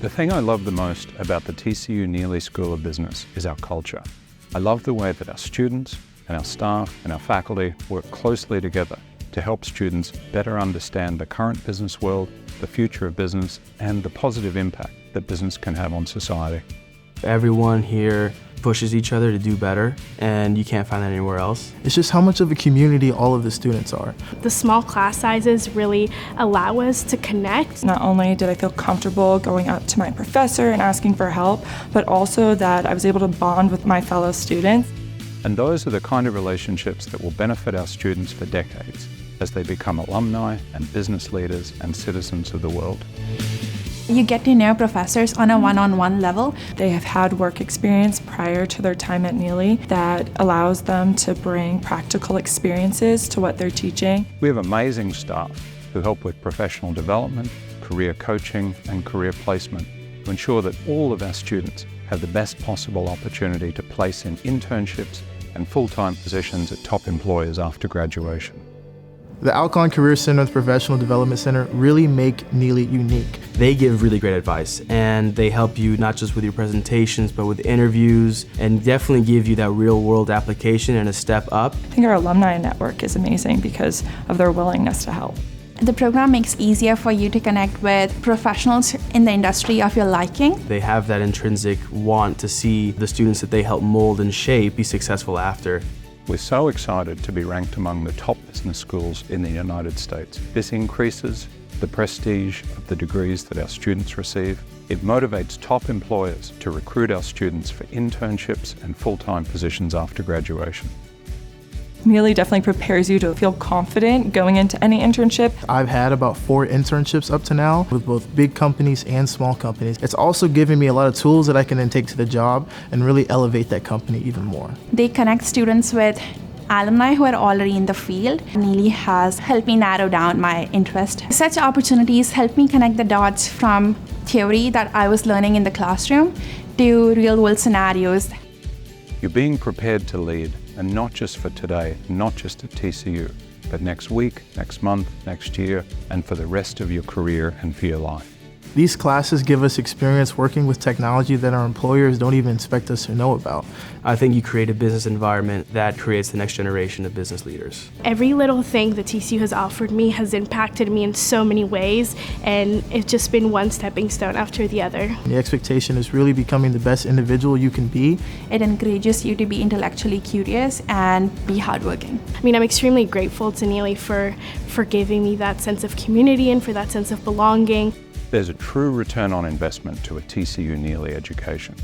The thing I love the most about the TCU Neeley School of Business is our culture. I love the way that our students and our staff and our faculty work closely together to help students better understand the current business world, the future of business, and the positive impact that business can have on society. Everyone here pushes each other to do better, and you can't find that anywhere else. It's just how much of a community all of the students are. The small class sizes really allow us to connect. Not only did I feel comfortable going up to my professor and asking for help, but also that I was able to bond with my fellow students. And those are the kind of relationships that will benefit our students for decades as they become alumni and business leaders and citizens of the world. You get to know professors on a one-on-one level. They have had work experience prior to their time at Neeley that allows them to bring practical experiences to what they're teaching. We have amazing staff who help with professional development, career coaching, and career placement to ensure that all of our students have the best possible opportunity to place in internships and full-time positions at top employers after graduation. The Alcon Career Center and the Professional Development Center really make Neeley unique. They give really great advice, and they help you not just with your presentations, but with interviews, and definitely give you that real-world application and a step up. I think our alumni network is amazing because of their willingness to help. The program makes it easier for you to connect with professionals in the industry of your liking. They have that intrinsic want to see the students that they help mold and shape be successful after. We're so excited to be ranked among the top business schools in the United States. This increases the prestige of the degrees that our students receive. It motivates top employers to recruit our students for internships and full-time positions after graduation. Neeley definitely prepares you to feel confident going into any internship. I've had about 4 internships up to now with both big companies and small companies. It's also given me a lot of tools that I can then take to the job and really elevate that company even more. They connect students with alumni who are already in the field. Neeley has helped me narrow down my interest. Such opportunities help me connect the dots from theory that I was learning in the classroom to real-world scenarios. You're being prepared to lead, and not just for today, not just at TCU, but next week, next month, next year, and for the rest of your career and for your life. These classes give us experience working with technology that our employers don't even expect us to know about. I think you create a business environment that creates the next generation of business leaders. Every little thing that TCU has offered me has impacted me in so many ways, and it's just been one stepping stone after the other. The expectation is really becoming the best individual you can be. It encourages you to be intellectually curious and be hardworking. I mean, I'm extremely grateful to Neeley for giving me that sense of community and for that sense of belonging. There's a true return on investment to a TCU Neeley education.